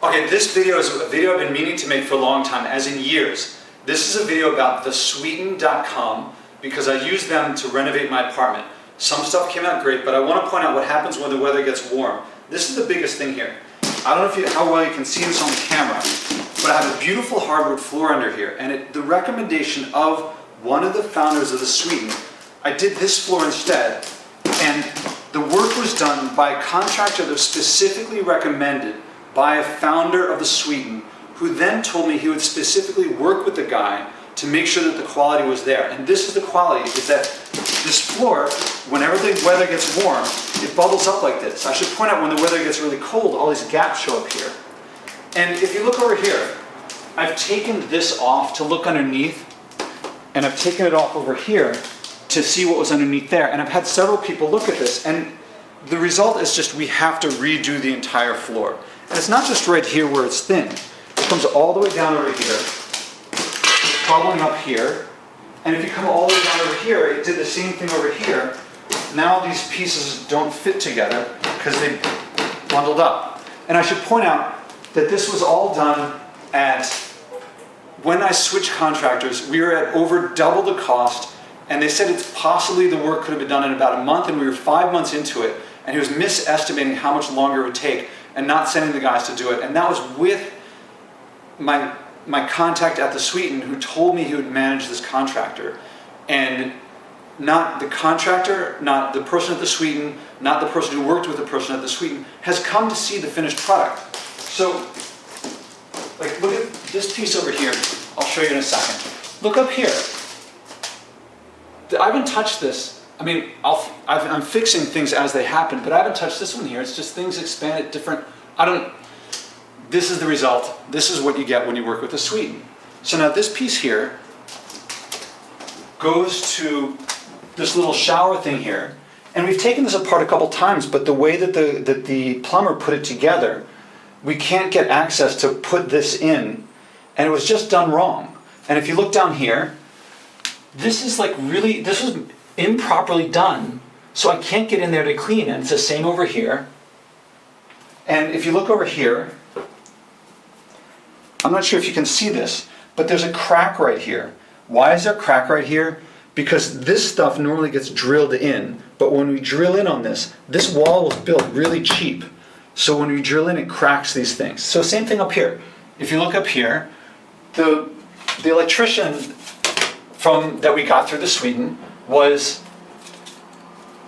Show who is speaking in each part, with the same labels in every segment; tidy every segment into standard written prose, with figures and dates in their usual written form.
Speaker 1: Okay, this video is a video I've been meaning to make for a long time, as in years. This is a video about the Sweeten.com because I use them to renovate my apartment. Some stuff came out great, but I want to point out what happens when the weather gets warm. This is the biggest thing here. I don't know how well you can see this on the camera, but I have a beautiful hardwood floor under here, and the recommendation of one of the founders of the Sweeten, I did this floor instead, and the work was done by a contractor that was specifically recommended by a founder of the Sweeten, who then told me he would specifically work with the guy to make sure that the quality was there. And this is the quality, is that this floor, whenever the weather gets warm, it bubbles up like this. I should point out when the weather gets really cold, all these gaps show up here. And if you look over here, I've taken this off to look underneath, and I've taken it off over here to see what was underneath there. And I've had several people look at this, and the result is just we have to redo the entire floor. And it's not just right here where it's thin. It comes all the way down over here, bubbling up here. And if you come all the way down over here, it did the same thing over here. Now these pieces don't fit together because they bundled up. And I should point out that this was all done when I switched contractors, we were at over double the cost, and they said it's possibly the work could have been done in about a month, and we were 5 months into it, and he was misestimating how much longer it would take and not sending the guys to do it. And that was with my contact at the Sweeten, who told me he would manage this contractor. And not the contractor, not the person at the Sweeten, not the person who worked with the person at the Sweeten, has come to see the finished product. So, like, look at this piece over here. I'll show you in a second. Look up here. I haven't touched this. I mean, I'm fixing things as they happen, but I haven't touched this one here. It's just things expand at different, this is the result. This is what you get when you work with a Sweeten. So now this piece here goes to this little shower thing here. And we've taken this apart a couple times, but the way that the plumber put it together, we can't get access to put this in, and it was just done wrong. And if you look down here, this is like really, this was improperly done, so I can't get in there to clean, and it's the same over here. And if you look over here, I'm not sure if you can see this, but there's a crack right here. Why is there a crack right here? Because this stuff normally gets drilled in, but when we drill in on this wall was built really cheap. So when we drill in, it cracks these things. So same thing up here. If you look up here, the electrician that we got through the Sweeten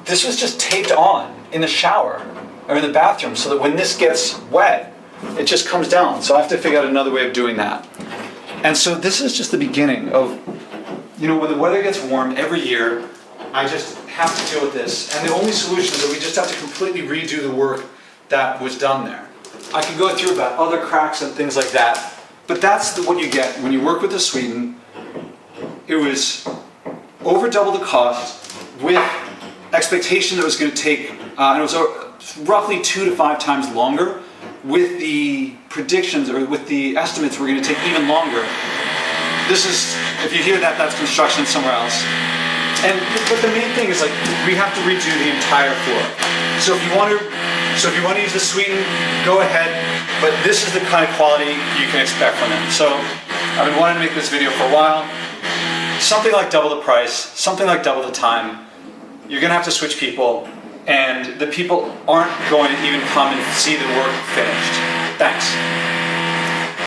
Speaker 1: this was just taped on in the shower or in the bathroom, so that when this gets wet, it just comes down. So I have to figure out another way of doing that. And so this is just the beginning of, when the weather gets warm every year, I just have to deal with this. And the only solution is that we just have to completely redo the work that was done there. I could go through about other cracks and things like that, but that's what you get when you work with the Sweeten. It was over double the cost with expectation that it was going to take, and it was roughly 2 to 5 times longer, with the predictions or with the estimates were going to take even longer. This is, if you hear that, that's construction somewhere else. But the main thing is, like, we have to redo the entire floor. So if you want to use the Sweeten, go ahead, but this is the kind of quality you can expect from it. So I've been wanting to make this video for a while. Something like double the price, something like double the time. You're going to have to switch people, and the people aren't going to even come and see the work finished.